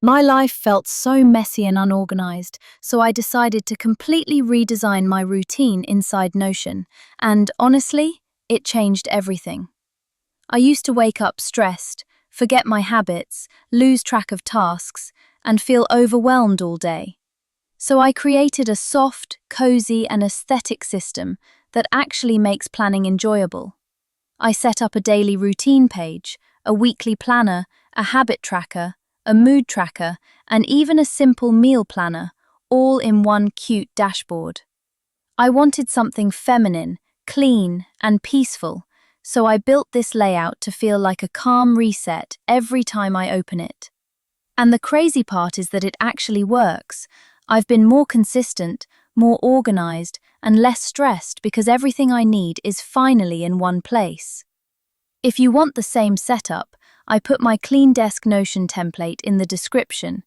My life felt so messy and unorganized, so I decided to completely redesign my routine inside Notion, and honestly, it changed everything. I used to wake up stressed, forget my habits, lose track of tasks, and feel overwhelmed all day. So I created a soft, cozy, and aesthetic system that actually makes planning enjoyable. I set up a daily routine page, a weekly planner, a habit tracker, a mood tracker, and even a simple meal planner, all in one cute dashboard. I wanted something feminine, clean, and peaceful, so I built this layout to feel like a calm reset every time I open it. And the crazy part is that it actually works. I've been more consistent, more organized, and less stressed because everything I need is finally in one place. If you want the same setup, I put my Clean Desk Notion template in the description.